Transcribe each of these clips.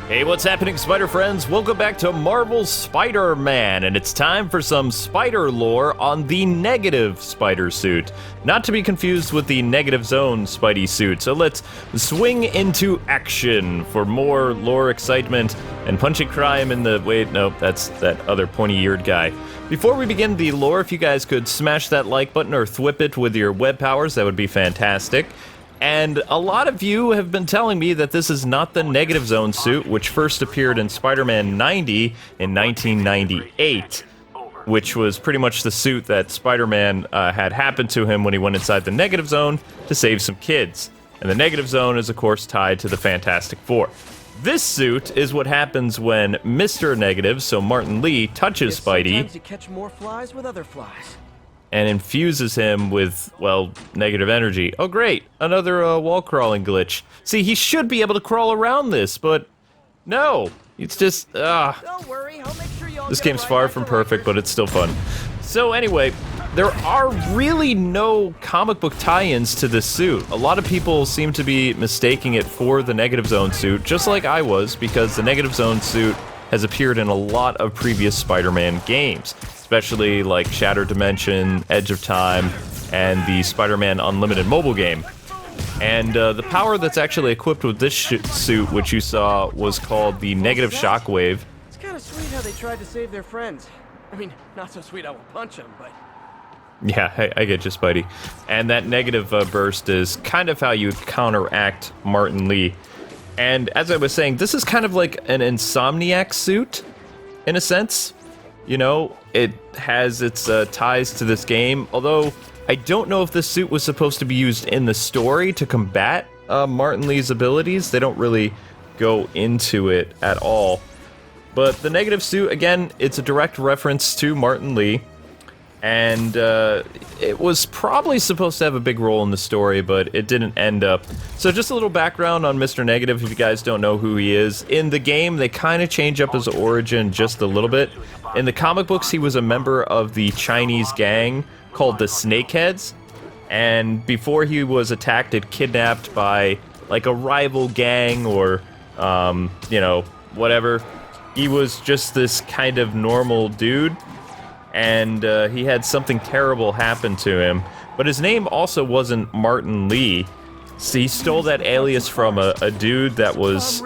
Hey, what's happening, Spider friends? Welcome back to Marvel's Spider-Man, and it's time for some spider lore on the negative spider suit. Not to be confused with the negative zone Spidey suit, so let's swing into action for more lore excitement and punching crime in the... Wait, no, that's that other pointy-eared guy. Before we begin the lore, if you guys could smash that like button or thwip it with your web powers, that would be fantastic. And a lot of you have been telling me that this is not the Negative Zone suit, which first appeared in Spider-Man 90 in 1998, which was pretty much the suit that Spider-Man had happened to him when he went inside the Negative Zone to save some kids. And the Negative Zone is, of course, tied to the Fantastic Four. This suit is what happens when Mr. Negative, so Martin Lee, touches Spidey. Sometimes you catch more flies with other flies. And infuses him with, well, negative energy. Oh great, another wall crawling glitch. See, he should be able to crawl around this, but no, it's just, Don't worry, I'll make sure you all This get a game's ride far back from to perfect, Rikers. but it's still fun. So anyway, there are really no comic book tie-ins to this suit. A lot of people seem to be mistaking it for the Negative Zone suit, just like I was, because the Negative Zone suit has appeared in a lot of previous Spider-Man games, especially like Shattered Dimension, Edge of Time, and the Spider-Man Unlimited mobile game. And the power that's actually equipped with this suit, which you saw, was called the Negative Shockwave. It's kind of sweet how they tried to save their friends. I mean, not so sweet I will punch them, but... Yeah, hey, I get you, Spidey. And that negative burst is kind of how you counteract Martin Lee. And as I was saying, this is kind of like an Insomniac suit, in a sense. You know, it has its ties to this game, although I don't know if this suit was supposed to be used in the story to combat Martin Lee's abilities. They don't really go into it at all. But the negative suit, again, it's a direct reference to Martin Lee. And it was probably supposed to have a big role in the story, but it didn't end up. So just a little background on Mr. Negative, if you guys don't know who he is. In the game, they kind of change up his origin just a little bit. In the comic books, he was a member of the Chinese gang called the Snakeheads. And before he was attacked and kidnapped by, like, a rival gang or, you know, whatever, he was just this kind of normal dude. And he had something terrible happen to him. But his name also wasn't Martin Lee. So he stole that alias from a dude that was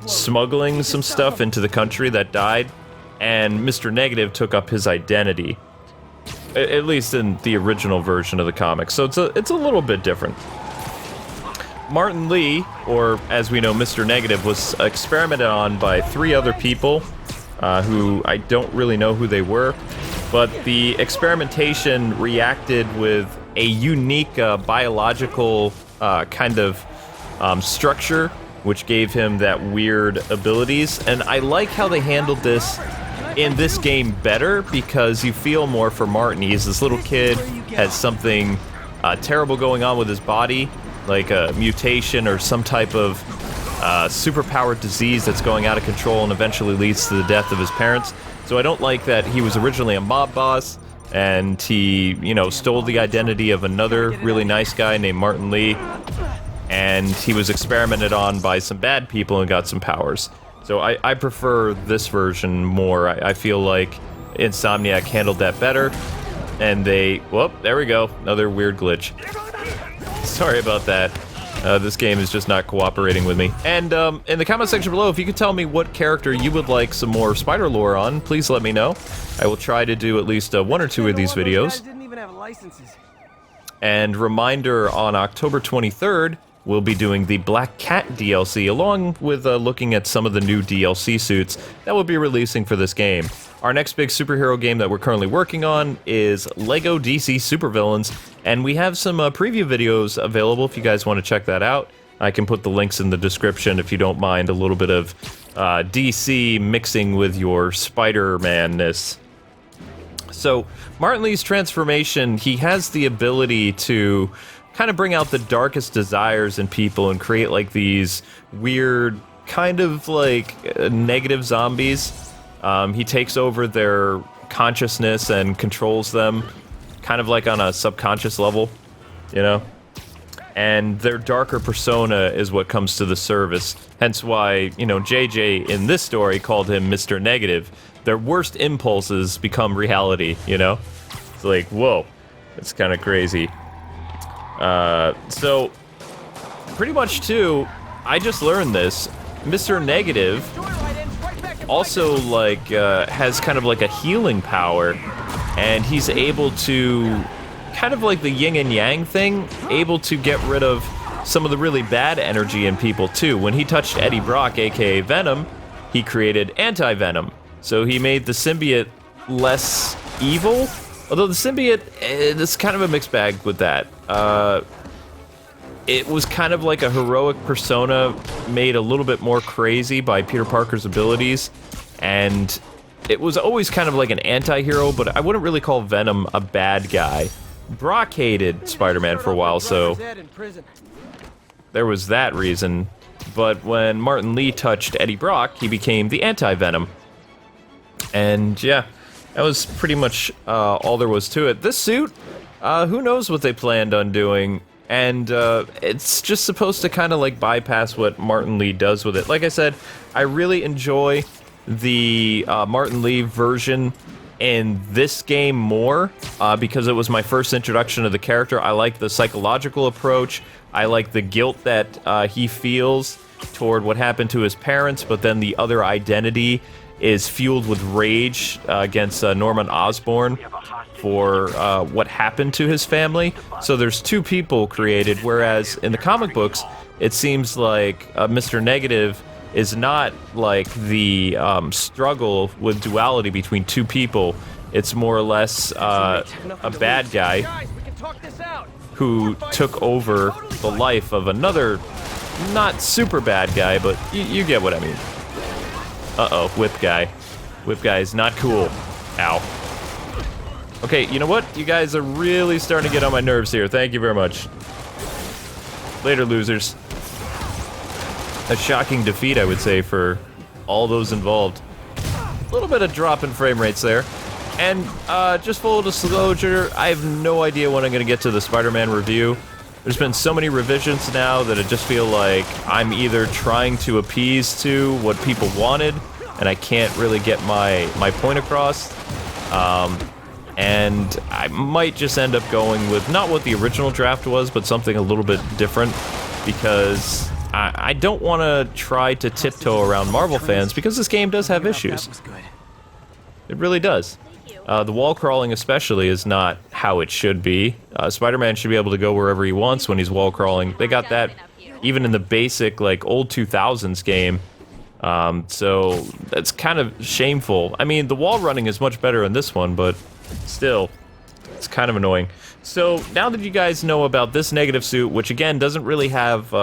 smuggling some stuff into the country that died, and Mr. Negative took up his identity. At least in the original version of the comic, so it's a little bit different. Martin Lee, or as we know, Mr. Negative, was experimented on by 3 other people, who I don't really know who they were. But the experimentation reacted with a unique biological kind of structure, which gave him that weird abilities. And I like how they handled this in this game better, because you feel more for Martin. He's this little kid, has something terrible going on with his body, like a mutation or some type of superpowered disease that's going out of control and eventually leads to the death of his parents. So I don't like that he was originally a mob boss, and he, you know, stole the identity of another really nice guy named Martin Lee, and he was experimented on by some bad people and got some powers. So I prefer this version more. I feel like Insomniac handled that better, and they... Whoop, there we go. Another weird glitch. Sorry about that. This game is just not cooperating with me. And in the comment section below, if you could tell me what character you would like some more spider lore on, please let me know. I will try to do at least 1 or 2 of these videos. Didn't even have licenses. And reminder, on October 23rd, we'll be doing the Black Cat DLC, along with looking at some of the new DLC suits that we'll be releasing for this game. Our next big superhero game that we're currently working on is LEGO DC Supervillains, and we have some preview videos available if you guys want to check that out. I can put the links in the description if you don't mind a little bit of DC mixing with your Spider-Man-ness. So, Martin Lee's transformation, he has the ability to kind of bring out the darkest desires in people and create like these weird, kind of like negative zombies. He takes over their consciousness and controls them, kind of like on a subconscious level, you know? and their darker persona is what comes to the surface. Hence why, you know, JJ in this story called him Mr. Negative. Their worst impulses become reality, you know? It's like, whoa, it's kind of crazy. So, pretty much too, I just learned this. Mr. Negative also, like, has kind of like a healing power, and he's able to, kind of like the yin and yang thing, able to get rid of some of the really bad energy in people too. When he touched Eddie Brock, aka Venom, he created anti-venom. So he made the symbiote less evil, although the symbiote, it's kind of a mixed bag with that. It was kind of like a heroic persona made a little bit more crazy by Peter Parker's abilities, and it was always kind of like an anti-hero, but I wouldn't really call Venom a bad guy. Brock hated Spider-Man for a while, so there was that reason, but when Martin Lee touched Eddie Brock, he became the anti-Venom. And yeah, that was pretty much all there was to it. This suit, who knows what they planned on doing, and it's just supposed to kind of like bypass what Martin Lee does with it. Like I said, I really enjoy the Martin Lee version in this game more because it was my first introduction to the character. I like the psychological approach. I like the guilt that he feels toward what happened to his parents, but then the other identity is fueled with rage against Norman Osborn for what happened to his family. So there's two people created, whereas in the comic books, it seems like Mr. Negative is not like the struggle with duality between two people. It's more or less a bad guy who took over the life of another not super bad guy, but you get what I mean. Uh-oh, whip guy. Whip guy is not cool. Ow. Okay, you know what? You guys are really starting to get on my nerves here. Thank you very much. Later, losers. A shocking defeat, I would say, for all those involved. A little bit of drop in frame rates there. And, just full disclosure, I have no idea when I'm gonna get to the Spider-Man review. There's been so many revisions now that I just feel like I'm either trying to appease to what people wanted, and I can't really get my point across. And I might just end up going with not what the original draft was, but something a little bit different, because I don't want to try to tiptoe around Marvel fans, because this game does have issues. It really does. The wall crawling especially is not how it should be. Spider-Man should be able to go wherever he wants when he's wall crawling. They got that even in the basic, like, old 2000s game. So that's kind of shameful. I mean, the wall running is much better in this one, but still, it's kind of annoying. So now that you guys know about this negative suit, which again doesn't really have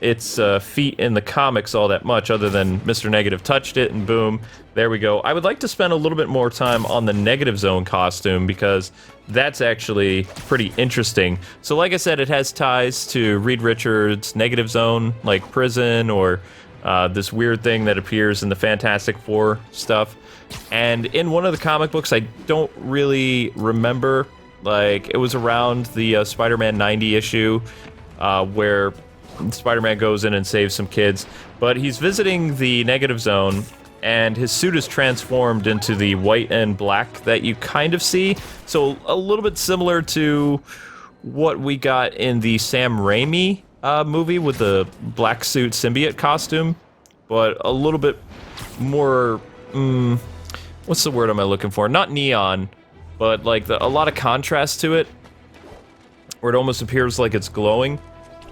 its feet in the comics all that much, other than Mr. Negative touched it and boom, there we go. I would like to spend a little bit more time on the Negative Zone costume, because that's actually pretty interesting. So like I said, it has ties to Reed Richards' Negative Zone, like prison, or this weird thing that appears in the Fantastic Four stuff. And in one of the comic books, I don't really remember, like, it was around the Spider-Man 90 issue, where Spider-Man goes in and saves some kids, but he's visiting the Negative Zone, and his suit is transformed into the white and black that you kind of see, so a little bit similar to what we got in the Sam Raimi movie with the black suit symbiote costume, but a little bit more, what's the word am I looking for? Not neon, but like a lot of contrast to it, where it almost appears like it's glowing.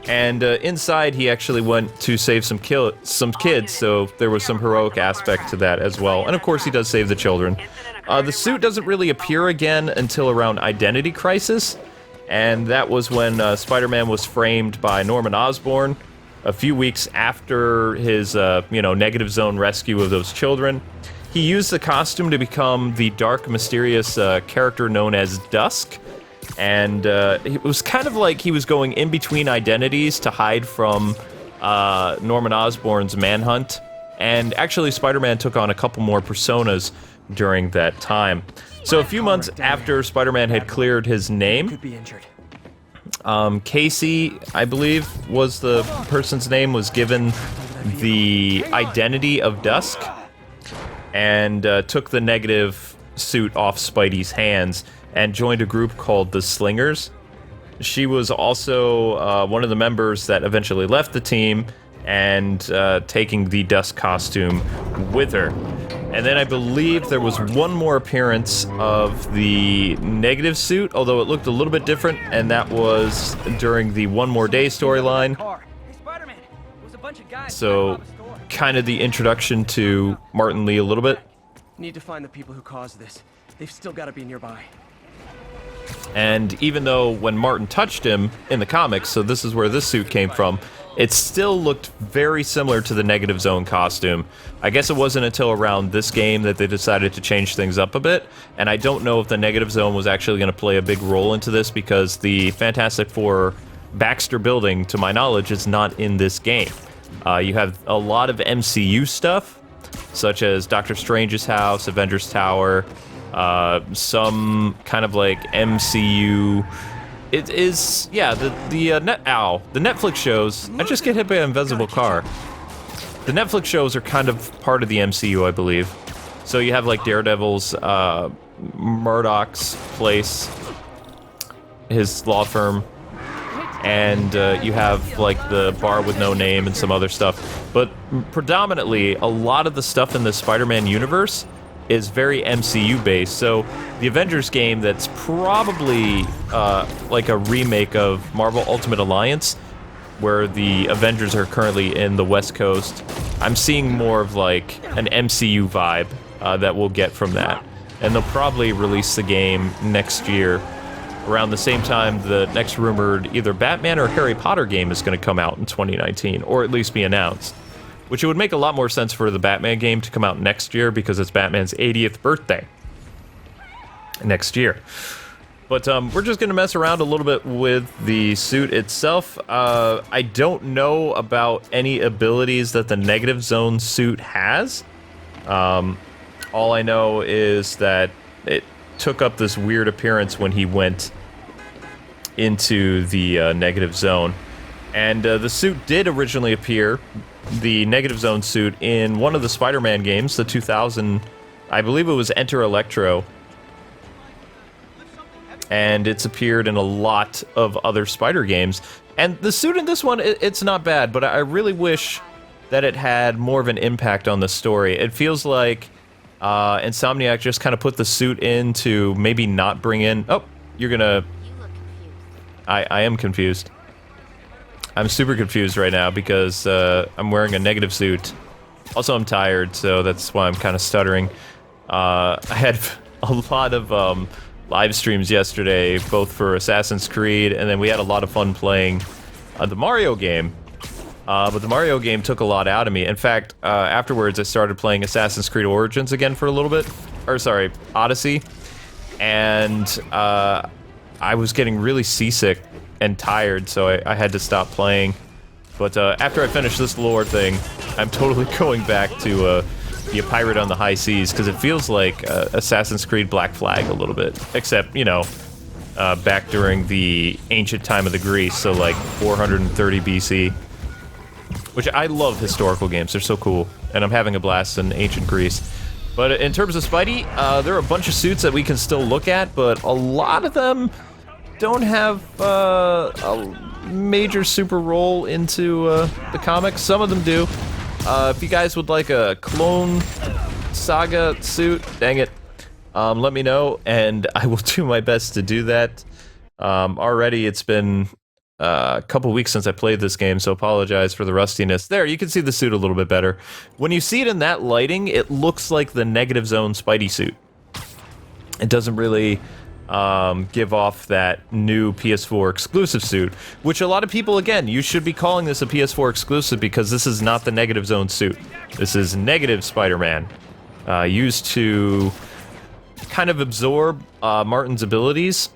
And inside, he actually went to save some kids, so there was some heroic aspect to that as well. And of course, he does save the children. The suit doesn't really appear again until around Identity Crisis, and that was when Spider-Man was framed by Norman Osborn a few weeks after his, Negative Zone rescue of those children. He used the costume to become the dark, mysterious character known as Dusk, and it was kind of like he was going in between identities to hide from Norman Osborn's manhunt. And actually, Spider-Man took on a couple more personas during that time. So a few months after Spider-Man had cleared his name, Casey, I believe, was the person's name, was given the identity of Dusk and took the negative suit off Spidey's hands and joined a group called the Slingers. She was also one of the members that eventually left the team and taking the Dusk costume with her. And then I believe there was one more appearance of the negative suit, although it looked a little bit different, and that was during the One More Day storyline. So, kind of the introduction to Martin Lee a little bit. Need to find the people who caused this. They've still got to be nearby. And even though when Martin touched him in the comics, so this is where this suit came from, it still looked very similar to the Negative Zone costume. I guess it wasn't until around this game that they decided to change things up a bit, and I don't know if the Negative Zone was actually going to play a big role into this because the Fantastic Four Baxter building, to my knowledge, is not in this game. You have a lot of MCU stuff, such as Doctor Strange's house, Avengers Tower, some kind of like MCU... It is, yeah, the Netflix shows, I just get hit by an invisible car. The Netflix shows are kind of part of the MCU, I believe. So you have like Daredevil's, Murdoch's place, his law firm, and you have like the bar with no name and some other stuff. But predominantly, a lot of the stuff in the Spider-Man universe is very MCU based, so the Avengers game that's probably like a remake of Marvel Ultimate Alliance, where the Avengers are currently in the West Coast. I'm seeing more of like an MCU vibe that we'll get from that, and they'll probably release the game next year, around the same time the next rumored either Batman or Harry Potter game is going to come out in 2019, or at least be announced. Which it would make a lot more sense for the Batman game to come out next year because it's Batman's 80th birthday next year. But we're just going to mess around a little bit with the suit itself. I don't know about any abilities that the Negative Zone suit has. All I know is that it took up this weird appearance when he went into the Negative Zone. And the suit did originally appear, the Negative Zone suit, in one of the Spider-Man games, the 2000, I believe it was Enter Electro. And it's appeared in a lot of other Spider games. And the suit in this one, it's not bad, but I really wish that it had more of an impact on the story. It feels like Insomniac just kind of put the suit in to maybe not bring in... Oh, you're gonna... You look confused. I am confused. I'm super confused right now because I'm wearing a negative suit. Also, I'm tired, so that's why I'm kind of stuttering. I had a lot of live streams yesterday, both for Assassin's Creed, and then we had a lot of fun playing the Mario game. But the Mario game took a lot out of me. In fact, afterwards I started playing Assassin's Creed Origins again for a little bit. Or sorry, Odyssey. And I was getting really seasick and tired, so I had to stop playing. But after I finish this lore thing, I'm totally going back to be a pirate on the high seas, because it feels like Assassin's Creed Black Flag a little bit. Except, you know, back during the ancient time of the Greece, so like 430 BC. Which I love historical games, they're so cool. And I'm having a blast in ancient Greece. But in terms of Spidey, there are a bunch of suits that we can still look at, but a lot of them don't have a major super role into the comics. Some of them do. If you guys would like a Clone Saga suit, dang it, let me know, and I will do my best to do that. Already it's been a couple weeks since I played this game, so apologize for the rustiness. There, you can see the suit a little bit better. When you see it in that lighting, it looks like the Negative Zone Spidey suit. It doesn't really give off that new PS4 exclusive suit, which a lot of people, again, you should be calling this a PS4 exclusive because this is not the Negative Zone suit. This is Negative Spider-Man, used to kind of absorb Martin's abilities.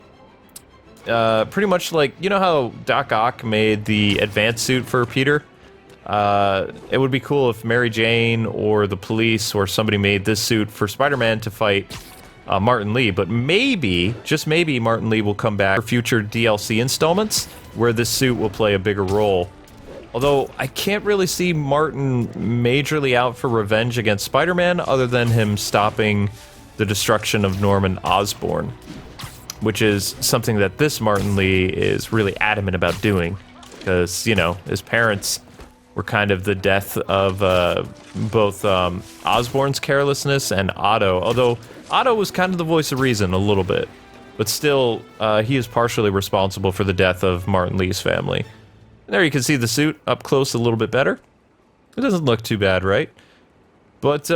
Pretty much like, you know how Doc Ock made the advanced suit for Peter? It would be cool if Mary Jane or the police or somebody made this suit for Spider-Man to fight Martin Lee, but maybe, just maybe, Martin Lee will come back for future DLC installments where this suit will play a bigger role. Although, I can't really see Martin majorly out for revenge against Spider-Man other than him stopping the destruction of Norman Osborn, which is something that this Martin Lee is really adamant about doing, because, you know, his parents were kind of the death of both Osborn's carelessness and Otto, although Otto was kind of the voice of reason a little bit, but still, he is partially responsible for the death of Martin Lee's family. And there you can see the suit up close a little bit better. It doesn't look too bad, right? But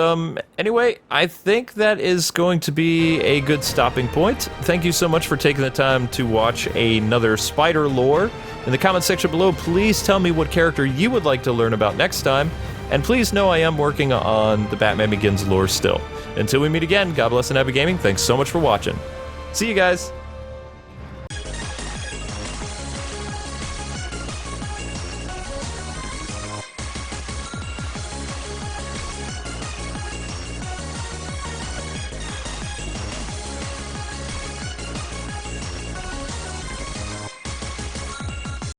anyway, I think that is going to be a good stopping point. Thank you so much for taking the time to watch another Spider lore. In the comment section below, please tell me what character you would like to learn about next time. And please know I am working on the Batman Begins lore still. Until we meet again, God bless and happy gaming. Thanks so much for watching. See you guys.